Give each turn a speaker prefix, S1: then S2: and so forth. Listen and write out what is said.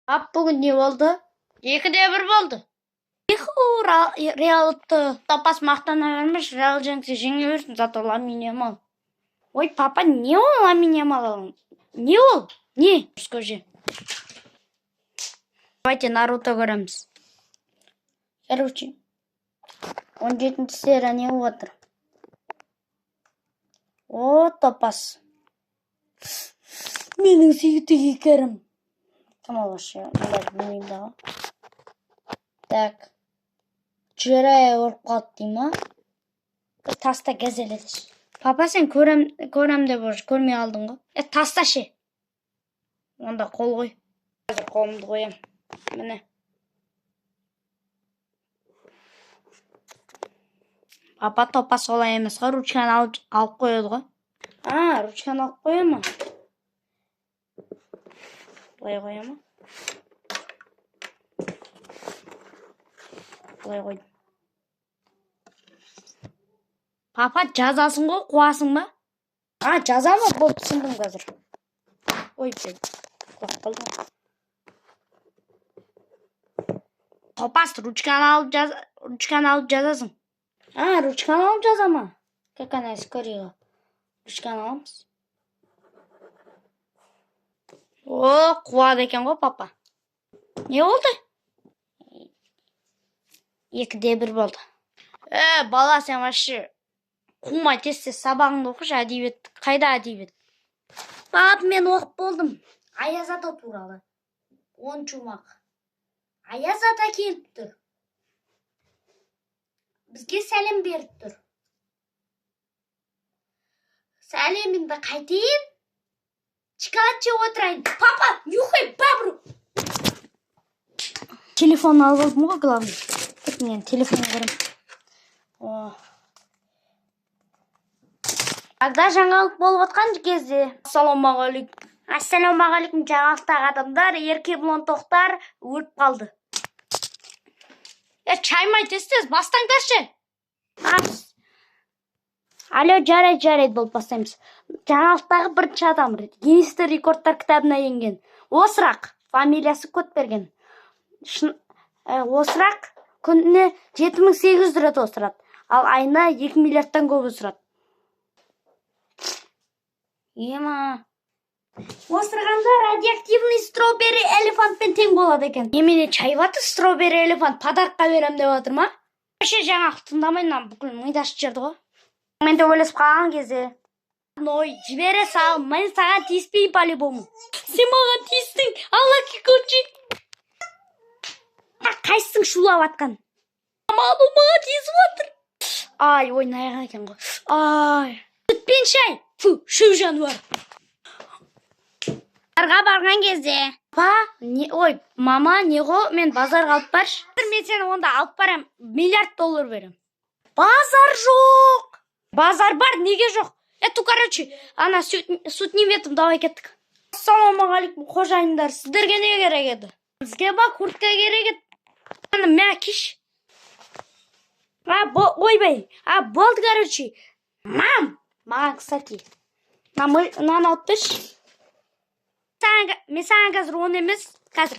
S1: Ап бүгін не болды? 2-1 болды. Реал ұтты. Топас мақтана бермеш, Реал жеңсе жеңе берсін, зато Ламин Ямал. Ой, папа, не ол Ламин Ямал? Не ол? Не? Скажи. Давайте Наруто көреміз. Короче, 17 серия не отыр. О, топас. Менің сүйікті кейіпкерім. Кім ол вообще? Білмеймін дағы. Так. Жырая ұрып қалды дей ма? Бір таста газеледіш. Папа, сен көрем деп көрмей алдың ғой. Таста ше. Онда қол қой. Қазір қолымды қоям. Міне. Папа топас олай емес ғой, ручканы алып қойды ғой. Ручканы алып қоя ма? Бұлай қоя ма? Бұлай қойды. Папа, жазасың ғой, қуасың ба? Жаза ма? Бұл түсіндім қазір. Ой, құлап қалдым. Топас, ручканы алып жазасың. Ручканы алып жаза ма? Как она скорее. Ручканы аламыз. О, қуады екен ғой, папа. Не болды? 2-1 болды. Бала, сен вообще қумай тез сабағыңды оқыш, әдебиет. Қайда әдебиет? Пап, мен оқып болдым. Аяз ата туралы. 10 шумақ. Аяз ата келіп тұр. Бізге сәлем беріп тұр. Сәлеміңді қайтейін? Шоколад жеп отырайын. Папа, нюхай, бабру. Телефон алып алдым ғой, главный. Мен телефон көрем. Ағда жаңалық болып отқан кезде. Ассалаумағалейкум. Ассалаумағалейкум, жаңалықтағы адамдар, еркебұлан тоқтар өліп қалды. Чаймай тез, бастаңдаршы. Алло, жарайды болып бастаймыз. Жаңалықтағы бірінші адам, Гиннестің рекордтар кітабына енген. Осырақ, фамилиясы код берген. Осырақ күніне 7800 рет осырады. Ал айына 2 миллиардтан көп осырады. Ема. Осырғанда радиоактивный стробери элефантпен тең болады екен. Немене чайваты стробери элефант подарыққа берем деп отыр ма? Вообще жаңалық тыңдамайын, бүкіл миды ашып жіберді ғой. Мен де ойласып қалған кезде. Ной, жібере сал, мен саған тиіспеймін по-любому. Сен маған тиістің, Алла көрші. Қайсың шулап атқан? Малу маған тиісіп отыр. Ойнайға екен ғой. Сүтпен шай. Шу жануар. Базарға барған кезде. Мама, не ғой, мен базарға алып баршы. Мен сені онда алып барам, $1 миллиард берем. Базар жоқ. Базар бар, неге жоқ? Короче, ана сүт неметім, давай кеттік. Ассалаумағалейкум, қожайындар, сіздерге не керек еді? Бізге ба, куртка керек еді. Мә, кеш. Ойбай, болды, короче. Маған, кстати. Мынаны алып берші. Мен саған қазір оны емес, қазір